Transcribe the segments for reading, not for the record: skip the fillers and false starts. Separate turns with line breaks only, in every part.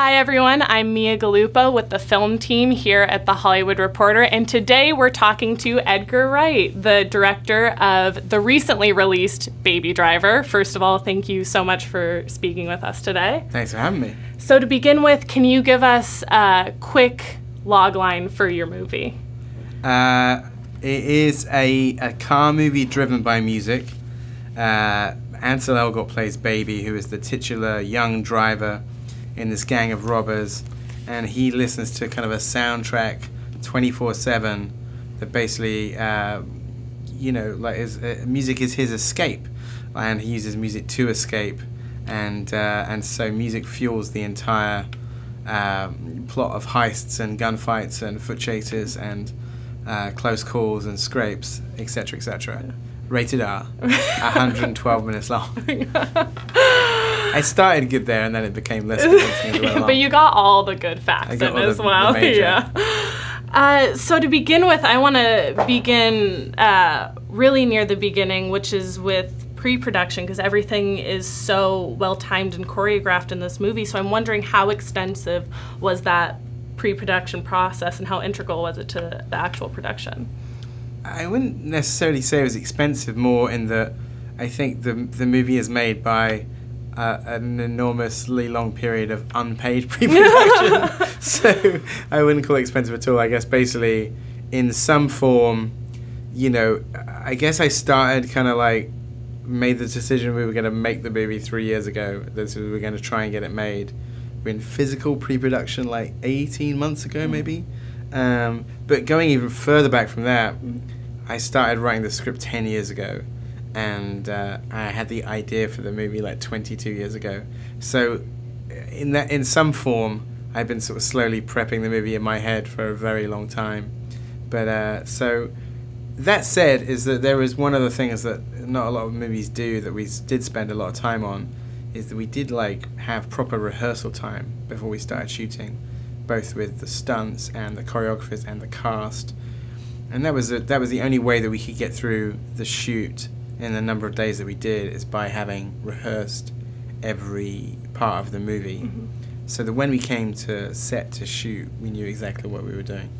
Hi everyone, I'm Mia Galupa with the film team here at The Hollywood Reporter, and today we're talking to Edgar Wright, the director of the recently released Baby Driver. First of all, thank you so much for speaking with us today.
Thanks for having me.
So to begin with, can you give us a quick logline for your movie?
It is a car movie driven by music. Ansel Elgort plays Baby, who is the titular young driver in this gang of robbers, and he listens to kind of a soundtrack 24/7 that basically, music is his escape, and he uses music to escape, and so music fuels the entire plot of heists and gunfights and foot chases and close calls and scrapes, etc., etc. Rated R, 112 minutes long. I started good there, and then it became less good.
But you got all the good facts in as well. Yeah. So to begin with, I want to begin really near the beginning, which is with pre-production, because everything is so well timed and choreographed in this movie. So I'm wondering, how extensive was that pre-production process, and how integral was it to the actual production?
I wouldn't necessarily say it was expensive, more in that I think the movie is made by an enormously long period of unpaid pre-production. So I wouldn't call it expensive at all. I guess basically in some form, I guess I started kind of like made the decision we were going to make the movie 3 years ago. That we were going to try and get it made. We're in physical pre-production like 18 months ago, maybe. But going even further back from that, I started writing the script 10 years ago, and I had the idea for the movie like 22 years ago. So in some form, I've been sort of slowly prepping the movie in my head for a very long time. But so that said, is that there is one of the things that not a lot of movies do that we did spend a lot of time on, is that we did like have proper rehearsal time before we started shooting, both with the stunts and the choreographers and the cast. And that was the only way that we could get through the shoot in the number of days that we did, is by having rehearsed every part of the movie. So that when we came to set to shoot, we knew exactly what we were doing.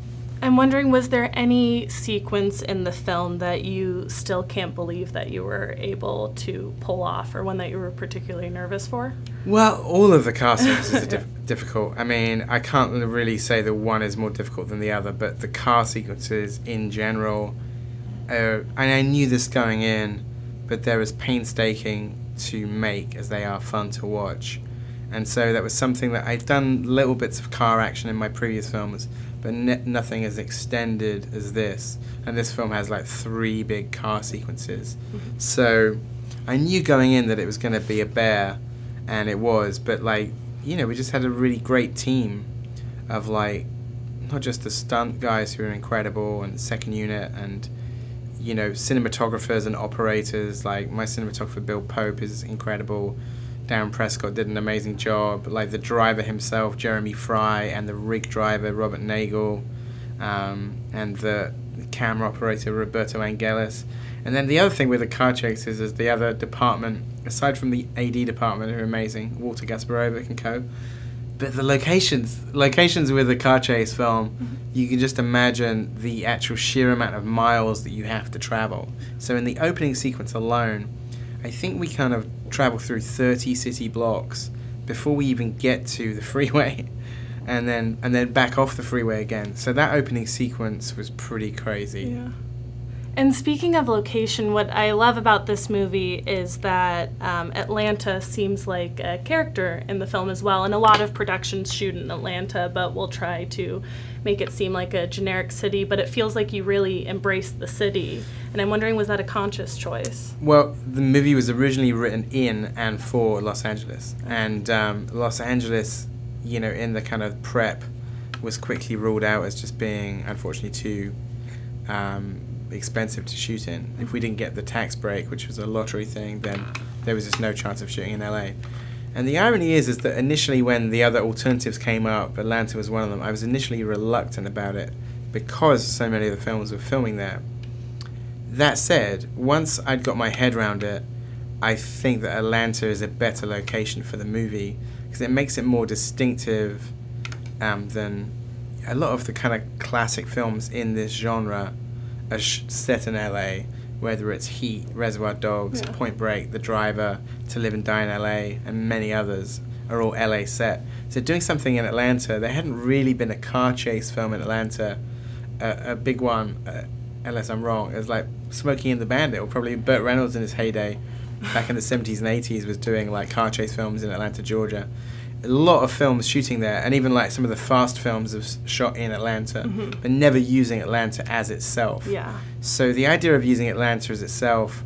I'm wondering, was there any sequence in the film that you still can't believe that you were able to pull off, or one that you were particularly nervous for?
Well, all of the car sequences are difficult. I mean, I can't really say that one is more difficult than the other, but the car sequences in general, and I knew this going in, but they're as painstaking to make as they are fun to watch. And so that was something that I'd done little bits of car action in my previous films, but nothing as extended as this. And this film has like 3 big car sequences. So I knew going in that it was going to be a bear, and it was, but like, we just had a really great team of like, not just the stunt guys who are incredible, and the second unit, and cinematographers and operators. Like my cinematographer Bill Pope is incredible. Darren Prescott did an amazing job. Like the driver himself, Jeremy Fry, and the rig driver, Robert Nagel, and the camera operator, Roberto Angelis. And then the other thing with the car chases is the other department, aside from the AD department, who are amazing, Walter Gasparovic and co. But the locations with the car chase film, you can just imagine the actual sheer amount of miles that you have to travel. So in the opening sequence alone, I think we kind of travel through 30 city blocks before we even get to the freeway, and then back off the freeway again. So that opening sequence was pretty crazy. Yeah.
And speaking of location, what I love about this movie is that Atlanta seems like a character in the film as well. And a lot of productions shoot in Atlanta, but we'll try to make it seem like a generic city. But it feels like you really embraced the city. And I'm wondering, was that a conscious choice?
Well, the movie was originally written in and for Los Angeles. And Los Angeles, in the kind of prep, was quickly ruled out as just being, unfortunately, too expensive to shoot in. If we didn't get the tax break, which was a lottery thing, then there was just no chance of shooting in LA. And the irony is that initially when the other alternatives came up, Atlanta was one of them, I was initially reluctant about it because so many of the films were filming there. That said, once I'd got my head around it, I think that Atlanta is a better location for the movie, because it makes it more distinctive than a lot of the kind of classic films in this genre are set in LA, whether it's Heat, Reservoir Dogs, Point Break, The Driver, To Live and Die in LA, and many others are all LA set. So doing something in Atlanta, there hadn't really been a car chase film in Atlanta. A big one, unless I'm wrong, is like Smokey and the Bandit, or probably Burt Reynolds in his heyday back in the 70s and 80s was doing like car chase films in Atlanta, Georgia. A lot of films shooting there, and even like some of the fast films have shot in Atlanta, but never using Atlanta as itself.
Yeah.
So the idea of using Atlanta as itself,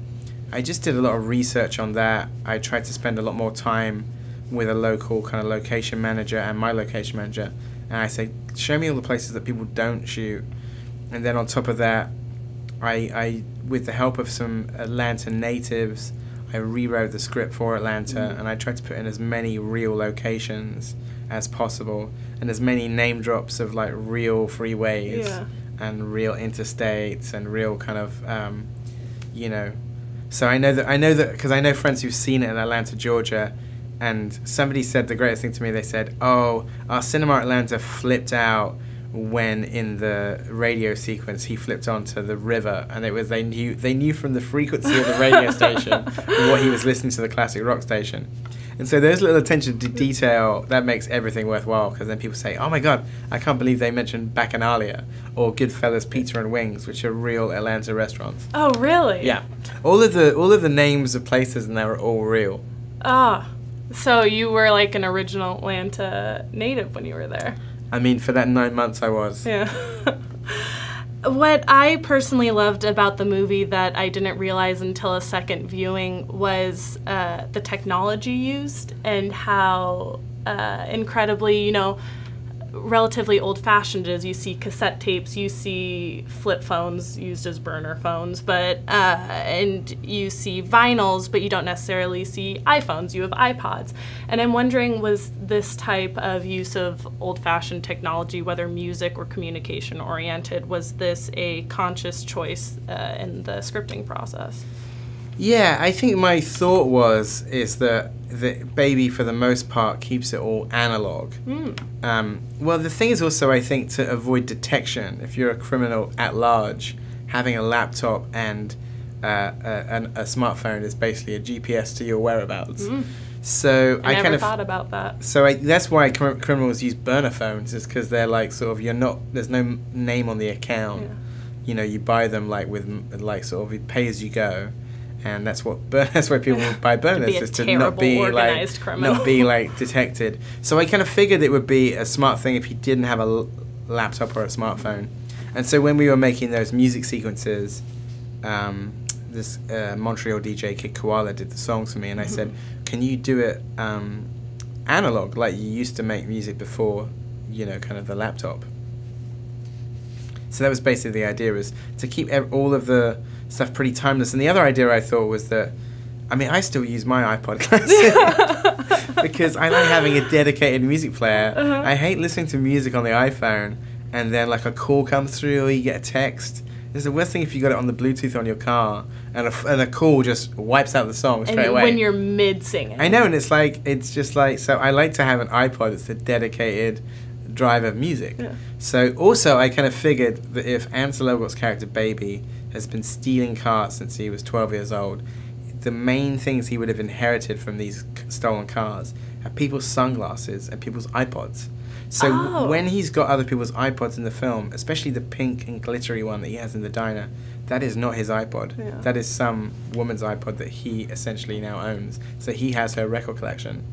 I just did a lot of research on that. I tried to spend a lot more time with a local kind of location manager and my location manager, and I say, show me all the places that people don't shoot. And then on top of that, I with the help of some Atlanta natives, I rewrote the script for Atlanta, and I tried to put in as many real locations as possible, and as many name drops of like real freeways and real interstates and real kind of, you know. So I know that because I know friends who've seen it in Atlanta, Georgia, and somebody said the greatest thing to me. They said, "Oh, our cinema Atlanta flipped out when in the radio sequence he flipped onto the river, and it was they knew from the frequency of the radio station what he was listening to, the classic rock station." And so there's little attention to detail that makes everything worthwhile, because then people say, "Oh my God, I can't believe they mentioned Bacchanalia or Goodfellas Pizza and Wings, which are real Atlanta restaurants."
Oh, really?
Yeah, all of the names of places in there are all real.
Ah, so you were like an original Atlanta native when you were there.
I mean, for that 9 months I was.
Yeah. What I personally loved about the movie that I didn't realize until a second viewing was the technology used, and how incredibly, you know, relatively old-fashioned is. You see cassette tapes, you see flip phones used as burner phones, but and you see vinyls, but you don't necessarily see iPhones. You have iPods. And I'm wondering, was this type of use of old-fashioned technology, whether music or communication oriented, was this a conscious choice in the scripting process?
Yeah, I think my thought is that Baby, for the most part, keeps it all analog. Well, the thing is also, I think, to avoid detection, if you're a criminal at large, having a laptop and a smartphone is basically a GPS to your whereabouts. So I
never thought about that.
So that's why criminals use burner phones, is because they're like sort of, there's no name on the account.
Yeah.
You know, you buy them like with like sort of pay as you go. And that's why people buy burners, is to not be like detected. So I kind of figured it would be a smart thing if you didn't have a laptop or a smartphone. And so when we were making those music sequences, this Montreal DJ Kid Koala did the songs for me, and I said, "Can you do it analog, like you used to make music before, you know, kind of the laptop?" So that was basically the idea, was to keep all of the stuff pretty timeless. And the other idea I thought was that, I mean, I still use my iPod Classic because I like having a dedicated music player. I hate listening to music on the iPhone and then like a call comes through or you get a text. It's the worst thing if you got it on the Bluetooth on your car and a call just wipes out the song straight away.
When you're mid-singing. I
know, and it's just like, so I like to have an iPod that's a dedicated drive of music. Yeah. So also I kind of figured that if Ansel Elgort's character Baby has been stealing cars since he was 12 years old, the main things he would have inherited from these stolen cars are people's sunglasses and people's iPods. So when he's got other people's iPods in the film, especially the pink and glittery one that he has in the diner, that is not his iPod. Yeah. That is some woman's iPod that he essentially now owns. So he has her record collection.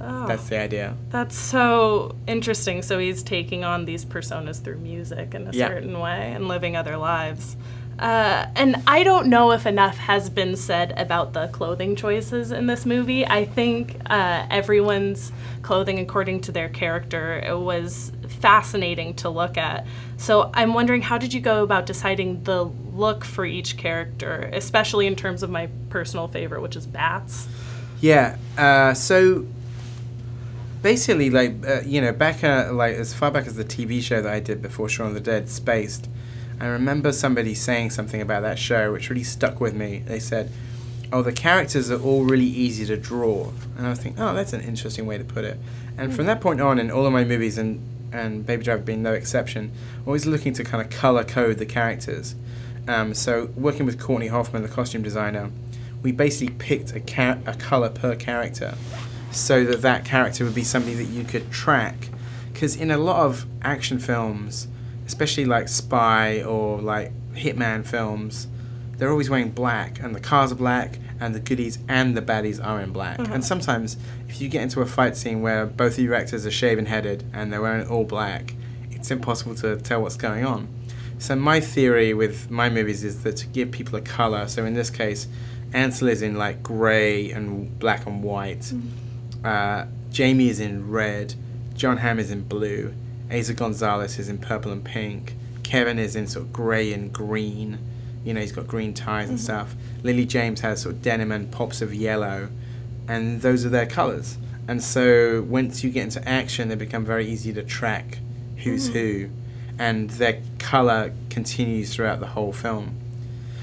Oh, that's the idea.
That's so interesting. So he's taking on these personas through music in a certain way and living other lives. And I don't know if enough has been said about the clothing choices in this movie. I think everyone's clothing according to their character, it was fascinating to look at. So I'm wondering, how did you go about deciding the look for each character, especially in terms of my personal favorite, which is Bats?
Yeah, so basically, like, back like as far back as the TV show that I did before Shaun of the Dead, Spaced, I remember somebody saying something about that show which really stuck with me. They said, oh, the characters are all really easy to draw. And I was thinking, oh, that's an interesting way to put it. And from that point on, in all of my movies, and Baby Driver being no exception, always looking to kind of color code the characters. So working with Courtney Hoffman, the costume designer, we basically picked a color per character so that that character would be somebody that you could track. Because in a lot of action films, especially like spy or like hitman films, they're always wearing black, and the cars are black, and the goodies and the baddies are in black. And sometimes, if you get into a fight scene where both of your actors are shaven-headed and they're wearing all black, it's impossible to tell what's going on. So my theory with my movies is that to give people a color, so in this case, Ansel is in like grey and black and white, Jamie is in red, John Hamm is in blue, Asa Gonzalez is in purple and pink, Kevin is in sort of grey and green, you know, he's got green ties and stuff. Lily James has sort of denim and pops of yellow, and those are their colours. And so once you get into action, they become very easy to track who's who, and their colour continues throughout the whole film.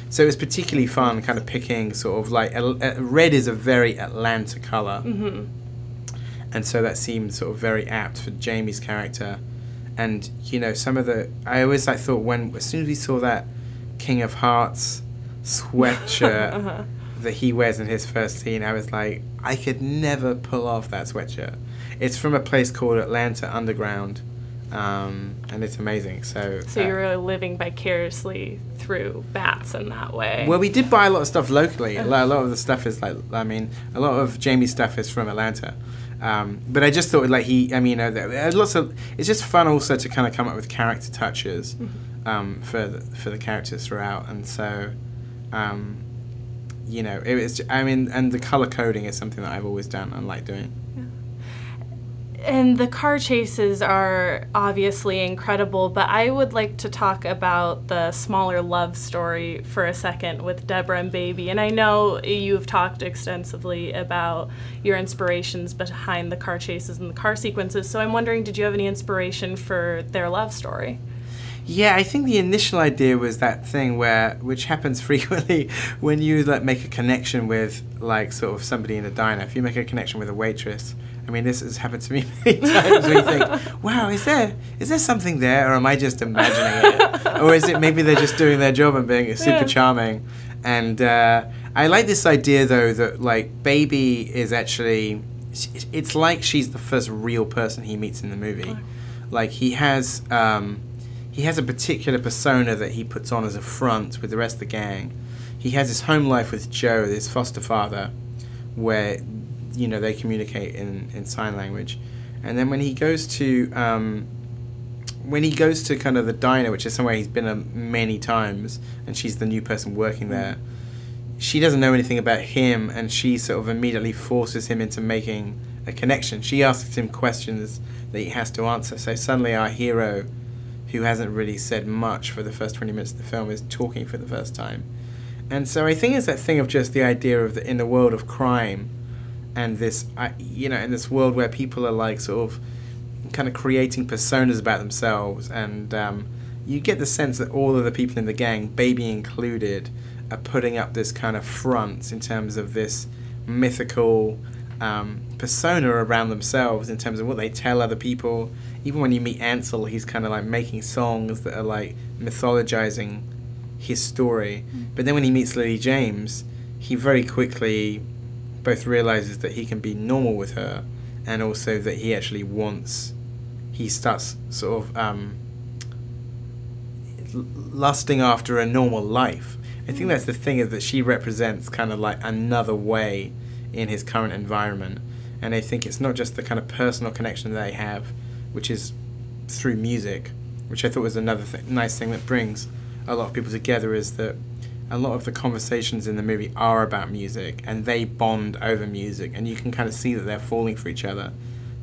So it was particularly fun kind of picking sort of like, red is a very Atlanta colour, and so that seemed sort of very apt for Jamie's character. And, you know, some of the, I always like thought as soon as we saw that King of Hearts sweatshirt that he wears in his first scene, I was like, I could never pull off that sweatshirt. It's from a place called Atlanta Underground, and it's amazing. So
you're really living vicariously through Bats in that way.
Well, we did buy a lot of stuff locally. A lot of the stuff is like, I mean, a lot of Jamie's stuff is from Atlanta. But I just thought, like, it's just fun also to kind of come up with character touches for the characters throughout, and so you know, it was. I mean, and the color coding is something that I've always done and like doing.
And the car chases are obviously incredible, but I would like to talk about the smaller love story for a second with Deborah and Baby. And I know you've talked extensively about your inspirations behind the car chases and the car sequences, so I'm wondering, did you have any inspiration for their love story?
Yeah, I think the initial idea was that thing which happens frequently when you like make a connection with like sort of somebody in a diner. If you make a connection with a waitress, I mean, this has happened to me many times where you think, wow, is there something there, or am I just imagining it? Or is it maybe they're just doing their job and being super charming? And I like this idea, though, that, like, Baby is actually, it's like she's the first real person he meets in the movie. Like, he has a particular persona that he puts on as a front with the rest of the gang. He has his home life with Joe, his foster father, where, you know, they communicate in sign language. And then when he goes to kind of the diner, which is somewhere he's been many times, and she's the new person working there, she doesn't know anything about him, and she sort of immediately forces him into making a connection. She asks him questions that he has to answer. So suddenly our hero, who hasn't really said much for the first 20 minutes of the film, is talking for the first time. And so I think it's that thing of just the idea of in the world of crime, and this, you know, in this world where people are like sort of kind of creating personas about themselves, and you get the sense that all of the people in the gang, Baby included, are putting up this kind of front in terms of this mythical persona around themselves in terms of what they tell other people. Even when you meet Ansel, he's kind of like making songs that are like mythologizing his story. But then when he meets Lily James, he very quickly both realizes that he can be normal with her, and also that he actually he starts sort of lusting after a normal life. I think that's the thing, is that she represents kind of like another way in his current environment. And I think it's not just the kind of personal connection that they have, which is through music, which I thought was another nice thing that brings a lot of people together, is that a lot of the conversations in the movie are about music, and they bond over music, and you can kind of see that they're falling for each other,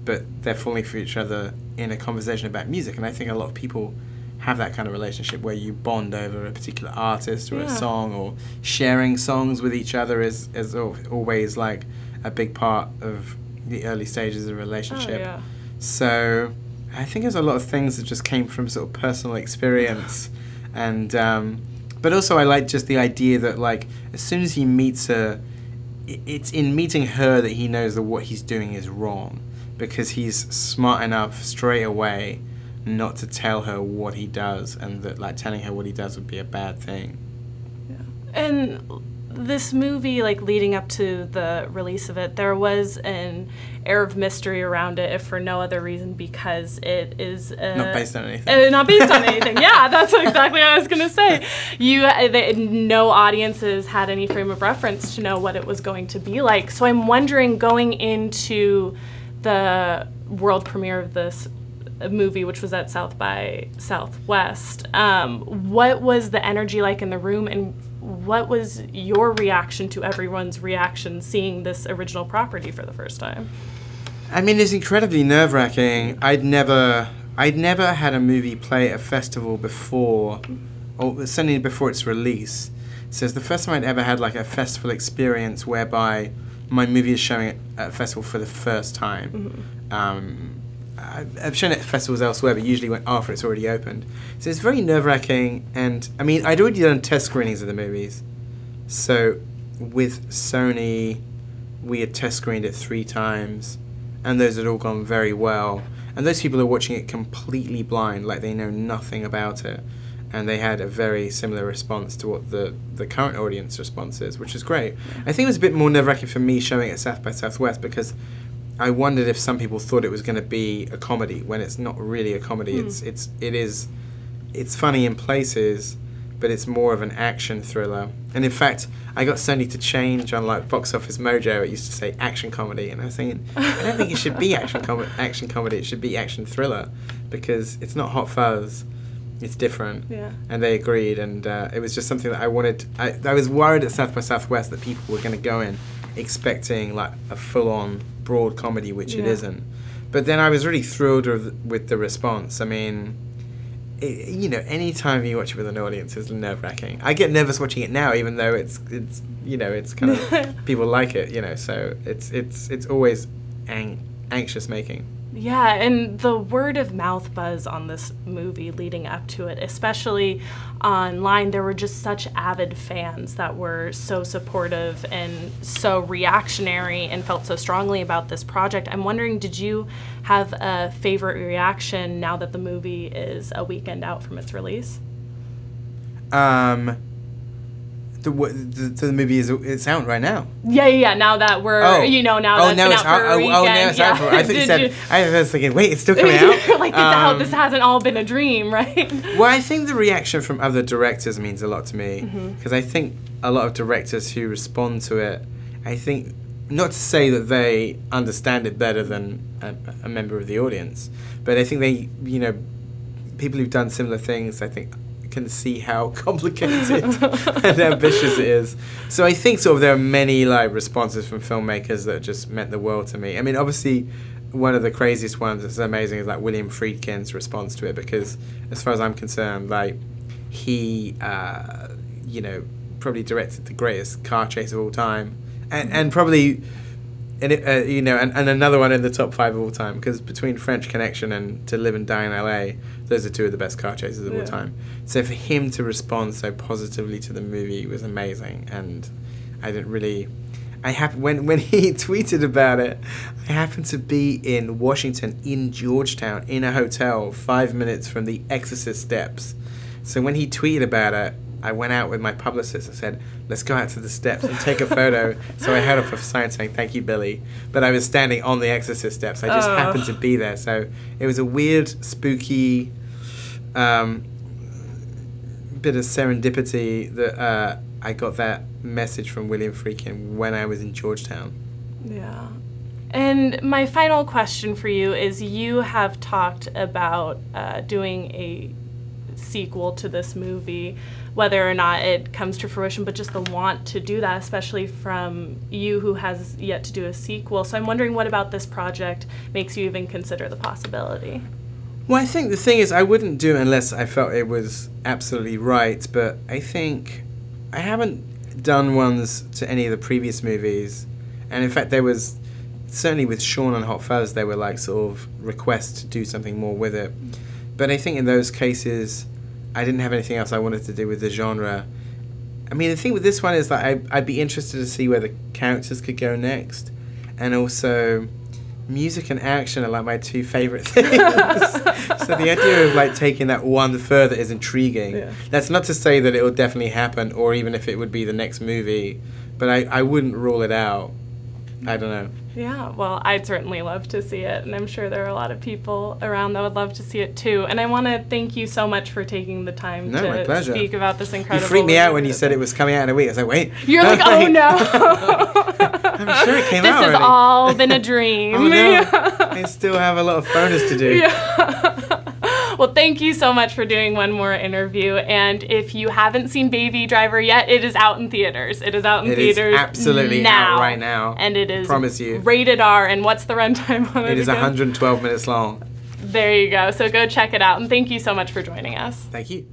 but they're falling for each other in a conversation about music. And I think a lot of people have that kind of relationship where you bond over a particular artist or a song, or sharing songs with each other is always like a big part of the early stages of a relationship. So I think there's a lot of things that just came from sort of personal experience. And but also I like just the idea that, like, as soon as he meets her, it's in meeting her that he knows that what he's doing is wrong, because he's smart enough straight away not to tell her what he does, and that like telling her what he does would be a bad thing.
Yeah. And this movie, like leading up to the release of it, there was an air of mystery around it, if for no other reason because it is
not based on anything.
Not based on anything. Yeah, that's exactly what I was gonna say. No audiences had any frame of reference to know what it was going to be like. So I'm wondering, going into the world premiere of this movie, which was at South by Southwest, what was the energy like in the room, and what was your reaction to everyone's reaction seeing this original property for the first time?
I mean, it's incredibly nerve-wracking. I'd never had a movie play at a festival before, or certainly before its release. So it's the first time I'd ever had like a festival experience whereby my movie is showing at a festival for the first time. Mm-hmm. I've shown it at festivals elsewhere, but usually after it's already opened. So it's very nerve-wracking, and I mean, I'd already done test screenings of the movies. So with Sony, we had test screened it 3 times, and those had all gone very well. And those people are watching it completely blind, like they know nothing about it. And they had a very similar response to what the current audience response is, which is great. I think it was a bit more nerve-wracking for me showing it at South by Southwest, because I wondered if some people thought it was going to be a comedy when it's not really a comedy. It's funny in places, but it's more of an action thriller. And in fact, I got Sony to change on like Box Office Mojo. It used to say action comedy, and I was thinking, I don't think it should be action comedy. It should be action thriller, because it's not Hot Fuzz. It's different. Yeah. And they agreed, and it was just something that I wanted. I was worried at South by Southwest that people were going to go in expecting like a full-on broad comedy, which it isn't. But then I was really thrilled with the response. I mean, any time you watch it with an audience is nerve-wracking. I get nervous watching it now, even though it's kind of people like it, so it's always anxious making.
Yeah, and the word of mouth buzz on this movie leading up to it, especially online, there were just such avid fans that were so supportive and so reactionary and felt so strongly about this project. I'm wondering, did you have a favorite reaction now that the movie is a weekend out from its release?
The movie it's out right now.
Yeah. Now that we're, now that it's out for a weekend.
Now it's out for. I think you said. I was thinking, wait, it's still coming out.
Like this hasn't all been a dream, right?
Well, I think the reaction from other directors means a lot to me, because I think a lot of directors who respond to it, I think, not to say that they understand it better than a member of the audience, but I think they, people who've done similar things, I think, can see how complicated and ambitious it is. So I think there are many like responses from filmmakers that just meant the world to me. I mean, obviously, one of the craziest ones that's amazing is like William Friedkin's response to it, because as far as I'm concerned, like he, probably directed the greatest car chase of all time, and probably. And and another one in the top 5 of all time, because between French Connection and To Live and Die in LA, those are 2 of the best car chases of all time. So for him to respond so positively to the movie was amazing, and I didn't really. When he tweeted about it, I happened to be in Washington, in Georgetown, in a hotel 5 minutes from the Exorcist steps. So when he tweeted about it, I went out with my publicist and said, let's go out to the steps and take a photo. So I held up a sign saying, thank you, Billy. But I was standing on the Exorcist steps. I just happened to be there. So it was a weird, spooky bit of serendipity that I got that message from William Friedkin when I was in Georgetown.
Yeah. And my final question for you is, you have talked about doing a sequel to this movie, whether or not it comes to fruition, but just the want to do that, especially from you who has yet to do a sequel. So I'm wondering, what about this project makes you even consider the possibility?
Well, I think the thing is, I wouldn't do it unless I felt it was absolutely right, but I think I haven't done ones to any of the previous movies, and in fact there was, certainly with Shaun and Hot Fuzz, they were like sort of requests to do something more with it. But I think in those cases, I didn't have anything else I wanted to do with the genre. I mean, the thing with this one is that I'd be interested to see where the characters could go next. And also, music and action are like my two favorite things. So the idea of like taking that one further is intriguing. Yeah. That's not to say that it will definitely happen, or even if it would be the next movie, but I wouldn't rule it out. I don't know.
Yeah, well, I'd certainly love to see it, and I'm sure there are a lot of people around that would love to see it too. And I want to thank you so much for taking the time to speak about this incredible.
You freaked me out when you said it was coming out in a week. I was like, wait.
You're like, oh no.
I'm sure it came out already.
This has all been a dream.
Oh no. I still have a lot of bonus to do.
Yeah. Well, thank you so much for doing one more interview. And if you haven't seen Baby Driver yet, it is out in theaters. It is out in theaters now. It is
absolutely out right now.
And it is
promise you.
Rated R. And what's the runtime on it?
It is 112 minutes long.
There you go. So go check it out. And thank you so much for joining us.
Thank you.